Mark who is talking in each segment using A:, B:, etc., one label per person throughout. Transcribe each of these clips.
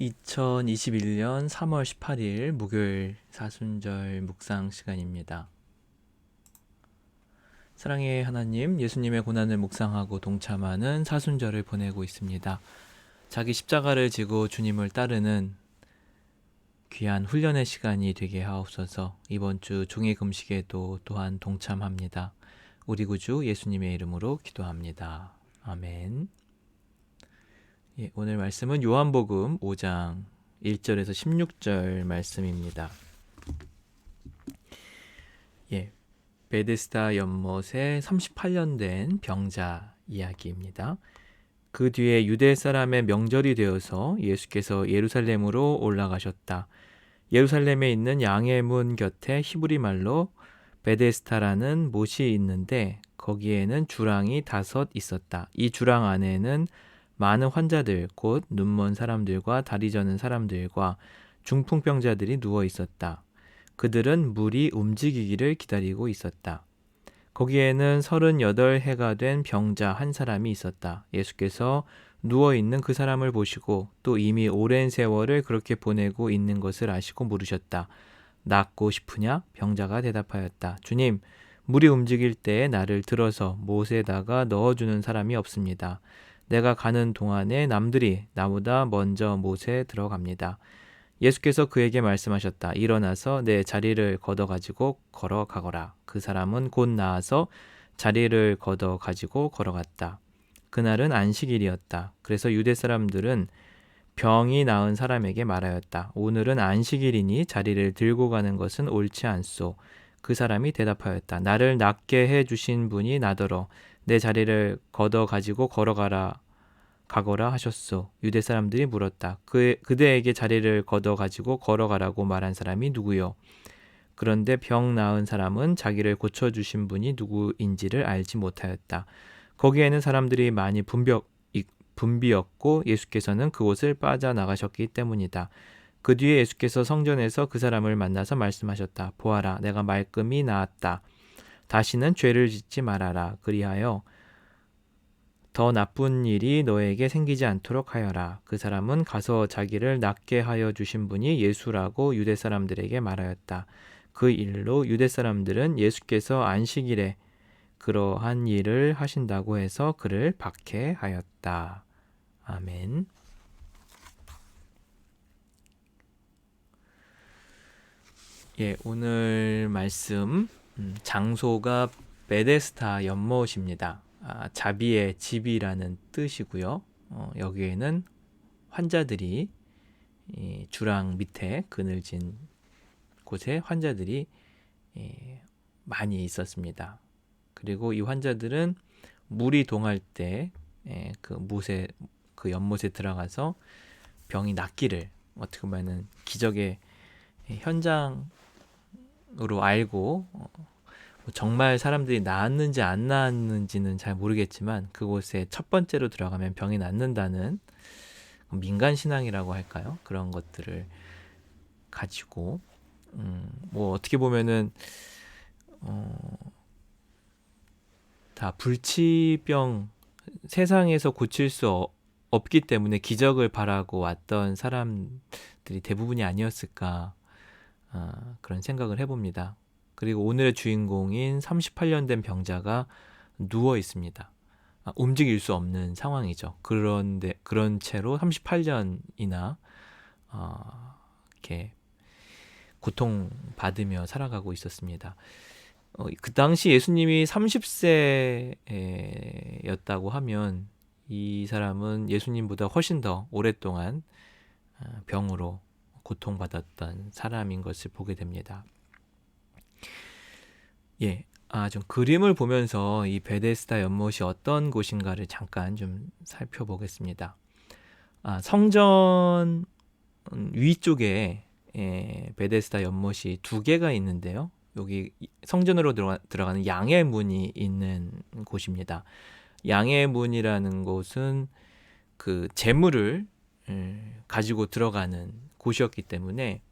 A: 2021년 3월 18일 목요일 사순절 묵상 시간입니다. 사랑의 하나님, 예수님의 고난을 묵상하고 동참하는 사순절을 보내고 있습니다. 자기 십자가를 지고 주님을 따르는 귀한 훈련의 시간이 되게 하옵소서. 이번 주 종의 금식에도 또한 동참합니다. 우리 구주 예수님의 이름으로 기도합니다. 아멘. 오늘 말씀은 요한복음 5장 1절에서 16절 말씀입니다. 베데스다 연못에 38년 된 병자 이야기입니다. 그 뒤에 유대 사람의 명절이 되어서 예수께서 예루살렘으로 올라가셨다. 예루살렘에 있는 양의 문 곁에 히브리 말로 베데스다라는 못이 있는데 거기에는 주랑이 5 있었다. 이 주랑 안에는 많은 환자들, 곧 눈먼 사람들과 다리 저는 사람들과 중풍병자들이 누워 있었다. 그들은 물이 움직이기를 기다리고 있었다. 거기에는 38해가 된 병자 한 사람이 있었다. 예수께서 누워있는 그 사람을 보시고 또 이미 오랜 세월을 그렇게 보내고 있는 것을 아시고 물으셨다. 낫고 싶으냐? 병자가 대답하였다. 주님, 물이 움직일 때에 나를 들어서 못에다가 넣어주는 사람이 없습니다. 내가 가는 동안에 남들이 나보다 먼저 못에 들어갑니다. 예수께서 그에게 말씀하셨다. 일어나서 내 자리를 걷어가지고 걸어가거라. 그 사람은 곧 나아서 자리를 걷어가지고 걸어갔다. 그날은 안식일이었다. 그래서 유대 사람들은 병이 나은 사람에게 말하였다. 오늘은 안식일이니 자리를 들고 가는 것은 옳지 않소. 그 사람이 대답하였다. 나를 낫게 해주신 분이 나더러 내 자리를 걷어가지고 가거라 하셨소. 유대 사람들이 물었다. 그대에게 자리를 걷어가지고 걸어가라고 말한 사람이 누구요? 그런데 병 나은 사람은 자기를 고쳐주신 분이 누구인지를 알지 못하였다. 거기에는 사람들이 많이 붐비었고 예수께서는 그곳을 빠져나가셨기 때문이다. 그 뒤에 예수께서 성전에서 그 사람을 만나서 말씀하셨다. 보아라, 내가 말끔히 나았다. 다시는 죄를 짓지 말아라. 그리하여 더 나쁜 일이 너에게 생기지 않도록 하여라. 그 사람은 가서 자기를 낫게 하여 주신 분이 예수라고 유대 사람들에게 말하였다. 그 일로 유대 사람들은 예수께서 안식일에 그러한 일을 하신다고 해서 그를 박해하였다. 아멘. 오늘 말씀 장소가 베데스다 연못입니다. 자비의 집이라는 뜻이고요. 여기에는 환자들이 주랑 밑에 그늘진 곳에 환자들이 많이 있었습니다. 그리고 이 환자들은 물이 동할 때 그 연못에 들어가서 병이 낫기를 어떻게 보면 기적의 현장으로 알고 정말 사람들이 나았는지 안 나았는지는 잘 모르겠지만 그곳에 첫 번째로 들어가면 병이 낫는다는 민간 신앙이라고 할까요? 그런 것들을 가지고 어떻게 보면은 다 불치병 세상에서 고칠 수 없기 때문에 기적을 바라고 왔던 사람들이 대부분이 아니었을까 그런 생각을 해봅니다. 그리고 오늘의 주인공인 38년 된 병자가 누워 있습니다. 움직일 수 없는 상황이죠. 그런데 그런 채로 38년이나 이렇게 고통받으며 살아가고 있었습니다. 그 당시 예수님이 30세였다고 하면 이 사람은 예수님보다 훨씬 더 오랫동안 병으로 고통받았던 사람인 것을 보게 됩니다. 좀 그림을 보면서 이 베데스다 연못이 어떤 곳인가를 잠깐 좀 살펴보겠습니다. 성전 위쪽에 베데스다 연못이 2개가 있는데요. 여기 성전으로 들어가는 양의 문이 있는 곳입니다. 양의 문이라는 곳은 그 제물을 가지고 들어가는 곳이었기 때문에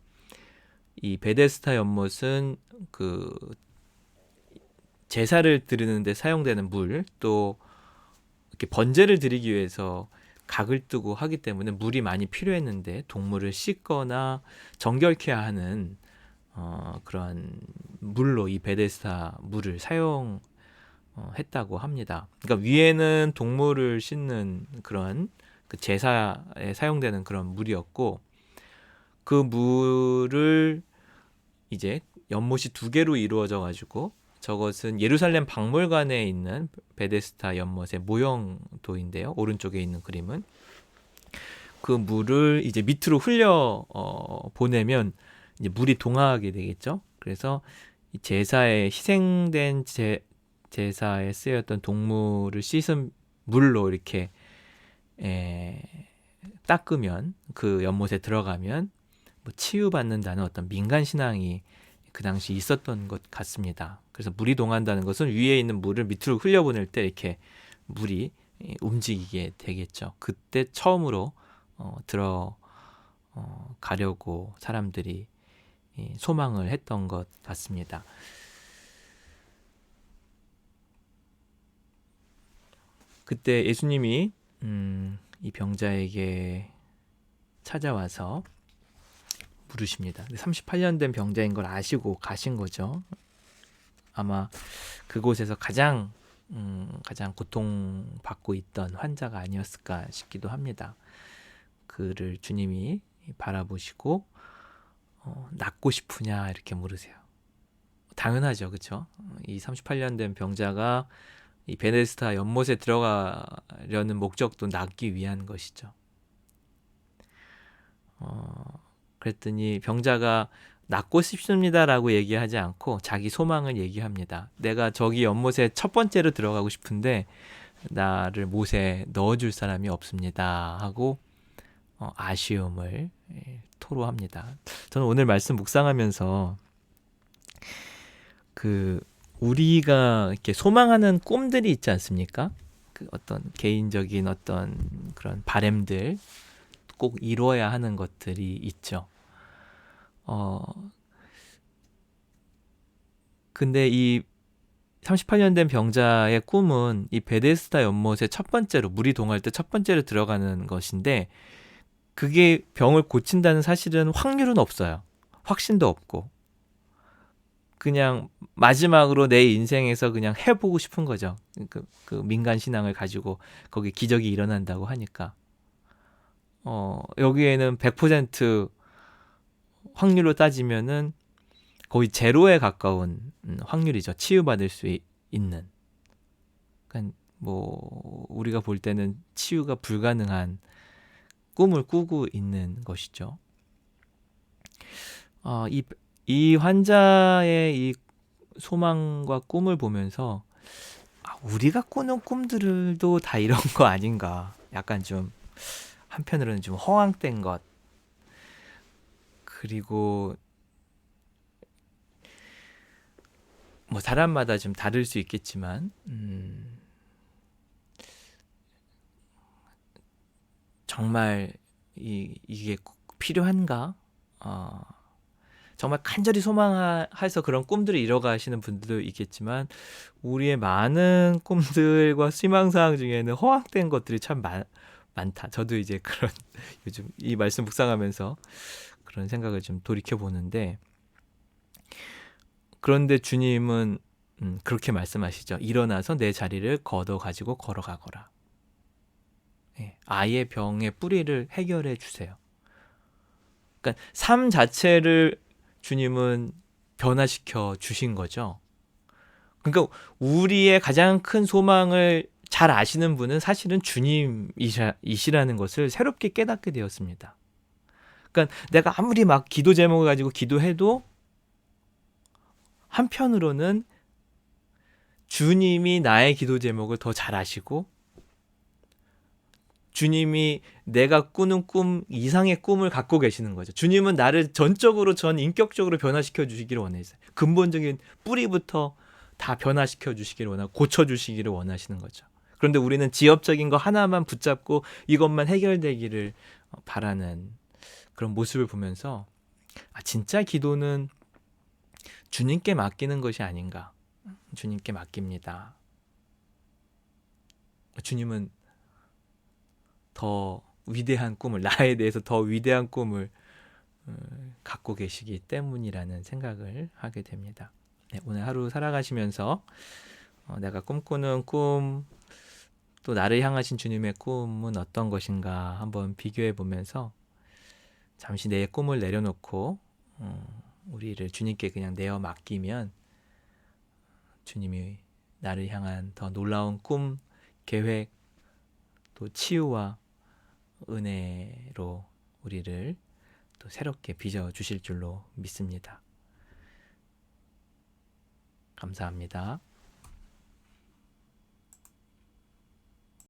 A: 이 베데스다 연못은 그 제사를 드리는데 사용되는 물, 또 이렇게 번제를 드리기 위해서 각을 뜨고 하기 때문에 물이 많이 필요했는데 동물을 씻거나 정결케 하는 그런 물로 이 베데스다 물을 사용했다고 합니다. 그러니까 위에는 동물을 씻는 그런 그 제사에 사용되는 그런 물이었고, 그 물을 이제 연못이 두 개로 이루어져 가지고, 저것은 예루살렘 박물관에 있는 베데스다 연못의 모형도인데요. 오른쪽에 있는 그림은 그 물을 이제 밑으로 흘려 보내면 이제 물이 동하게 되겠죠. 그래서 이 제사에 희생된 제사에 쓰였던 동물을 씻은 물로 이렇게 닦으면, 그 연못에 들어가면 뭐 치유받는다는 어떤 민간 신앙이 그 당시 있었던 것 같습니다. 그래서 물이 동한다는 것은 위에 있는 물을 밑으로 흘려보낼 때 이렇게 물이 움직이게 되겠죠. 그때 처음으로 가려고 사람들이 소망을 했던 것 같습니다. 그때 예수님이 이 병자에게 찾아와서 물으십니다. 38년 된 병자인 걸 아시고 가신 거죠. 아마 그곳에서 가장 고통받고 있던 환자가 아니었을까 싶기도 합니다. 그를 주님이 바라보시고 낫고 싶으냐 이렇게 물으세요. 당연하죠, 그렇죠? 이 38년 된 병자가 이 베데스다 연못에 들어가려는 목적도 낫기 위한 것이죠. 그랬더니 병자가 낫고 싶습니다라고 얘기하지 않고 자기 소망을 얘기합니다. 내가 저기 연못에 첫 번째로 들어가고 싶은데 나를 못에 넣어줄 사람이 없습니다 하고 아쉬움을 토로합니다. 저는 오늘 말씀 묵상하면서 그 우리가 이렇게 소망하는 꿈들이 있지 않습니까? 그 어떤 개인적인 어떤 그런 바램들, 꼭 이루어야 하는 것들이 있죠. 근데 이 38년 된 병자의 꿈은 이 베데스다 연못에 첫 번째로, 물이 동할 때 첫 번째로 들어가는 것인데, 그게 병을 고친다는 사실은 확률은 없어요. 확신도 없고. 그냥 마지막으로 내 인생에서 그냥 해보고 싶은 거죠. 그 민간 신앙을 가지고 거기 기적이 일어난다고 하니까. 여기에는 100% 확률로 따지면은 거의 제로에 가까운 확률이죠. 치유받을 수 있는. 그러니까 뭐 우리가 볼 때는 치유가 불가능한 꿈을 꾸고 있는 것이죠. 이 환자의 이 소망과 꿈을 보면서 우리가 꾸는 꿈들도 다 이런 거 아닌가. 약간 좀 한편으로는 좀 허황된 것. 그리고 뭐 사람마다 좀 다를 수 있겠지만 정말 이게 꼭 필요한가? 정말 간절히 소망해서 그런 꿈들을 이뤄가시는 분들도 있겠지만, 우리의 많은 꿈들과 희망사항 중에는 허황된 것들이 참 많다. 저도 이제 그런 요즘 이 말씀 묵상하면서 그런 생각을 좀 돌이켜 보는데, 그런데 주님은 그렇게 말씀하시죠. 일어나서 내 자리를 걷어 가지고 걸어가거라. 아예 병의 뿌리를 해결해 주세요. 그러니까 삶 자체를 주님은 변화시켜 주신 거죠. 그러니까 우리의 가장 큰 소망을 잘 아시는 분은 사실은 주님이시라는 것을 새롭게 깨닫게 되었습니다. 그러니까 내가 아무리 막 기도 제목을 가지고 기도해도 한편으로는 주님이 나의 기도 제목을 더 잘 아시고, 주님이 내가 꾸는 꿈 이상의 꿈을 갖고 계시는 거죠. 주님은 나를 전적으로, 전 인격적으로 변화시켜 주시기를 원하세요. 근본적인 뿌리부터 다 변화시켜 주시기를 원하고 고쳐 주시기를 원하시는 거죠. 그런데 우리는 지엽적인 거 하나만 붙잡고 이것만 해결되기를 바라는 그런 모습을 보면서 진짜 기도는 주님께 맡기는 것이 아닌가. 주님께 맡깁니다. 주님은 더 위대한 꿈을, 나에 대해서 더 위대한 꿈을 갖고 계시기 때문이라는 생각을 하게 됩니다. 네, 오늘 하루 살아가시면서 내가 꿈꾸는 꿈, 또 나를 향하신 주님의 꿈은 어떤 것인가 한번 비교해 보면서 잠시 내 꿈을 내려놓고 우리를 주님께 그냥 내어 맡기면 주님이 나를 향한 더 놀라운 꿈, 계획, 또 치유와 은혜로 우리를 또 새롭게 빚어 주실 줄로 믿습니다. 감사합니다.